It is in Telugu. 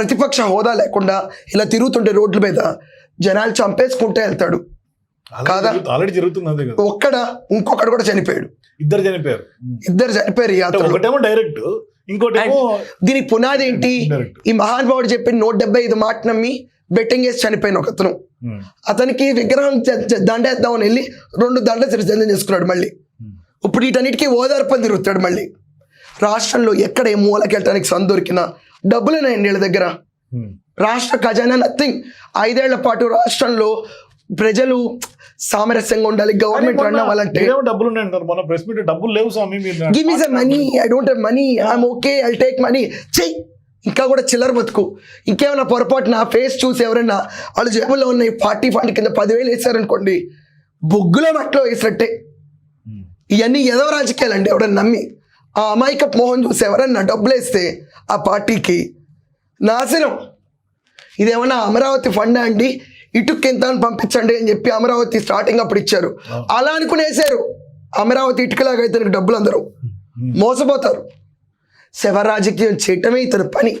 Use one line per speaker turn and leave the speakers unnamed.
ప్రతిపక్ష హోదా లేకుండా ఇలా తిరుగుతుంటే రోడ్ల మీద జనాలు చంపేసుకుంటే వెళ్తాడు కాదా?
ఆల్రెడీ జరుగుతుంది.
ఇంకొకడు కూడా చనిపోయాడు.
ఇద్దరు చనిపోయారు
ఈ యాత్ర.
ఒకటేమో డైరెక్ట్, ఇంకోటేమో
దీనికి పునాది ఏంటి? ఈ మహానుభావుడు చెప్పిన 175 మాట నమ్మి బెట్టింగ్ వేసి చనిపోయిన ఒకతను, అతనికి విగ్రహం దండేద్దామని వెళ్ళి 2 దండలు సిద్ధం చేసుకున్నాడు. మళ్ళీ ఇప్పుడు వీటన్నిటికీ ఓదార్పని తిరుగుతాడు. మళ్ళీ రాష్ట్రంలో ఎక్కడ ఏ మూలకి వెళ్ళడానికి సందు దొరికినా డబ్బులేనాయండి వీళ్ళ దగ్గర. రాష్ట్ర ఖజానా నథింగ్. 5 ఏళ్ల పాటు రాష్ట్రంలో ప్రజలు సామరస్యంగా ఉండాలి, గవర్నమెంట్ రన్ అవ్వాలంటే
డబ్బులు ఉన్నాయంటారు. మన ప్రెస్ మీట్ డబ్బులు లేవు స్వామి,
give me some money, I don't have money, I'm okay, I'll take money. చెయ్యి, ఇంకా కూడా చిల్లర బతుకు. ఇంకేమైనా పొరపాటు నా ఫేస్ చూసి ఎవరైనా వాళ్ళు జేబుల్లో ఉన్న పార్టీ ఫండ్ కింద 10,000 వేసారనుకోండి, బొగ్గులో మట్లో వేసినట్టే. ఇవన్నీ ఏదో రాజకీయాలండి. ఎవడన్నా నమ్మి ఆ అమాయక మోహన్ చూసి ఎవరన్నా డబ్బులు వేస్తే ఆ పార్టీకి నాశనం. ఇదేమన్నా అమరావతి ఫండ్ అండి, ఇటుకు ఎంత అని పంపించండి అని చెప్పి అమరావతి స్టార్టింగ్ అప్పుడు ఇచ్చారు. అలా అనుకుని వేసారు. అమరావతి ఇటుకలాగా అయితే డబ్బులు అందరూ మోసపోతారు. శవ రాజకీయం చేయటమే ఇతని పని.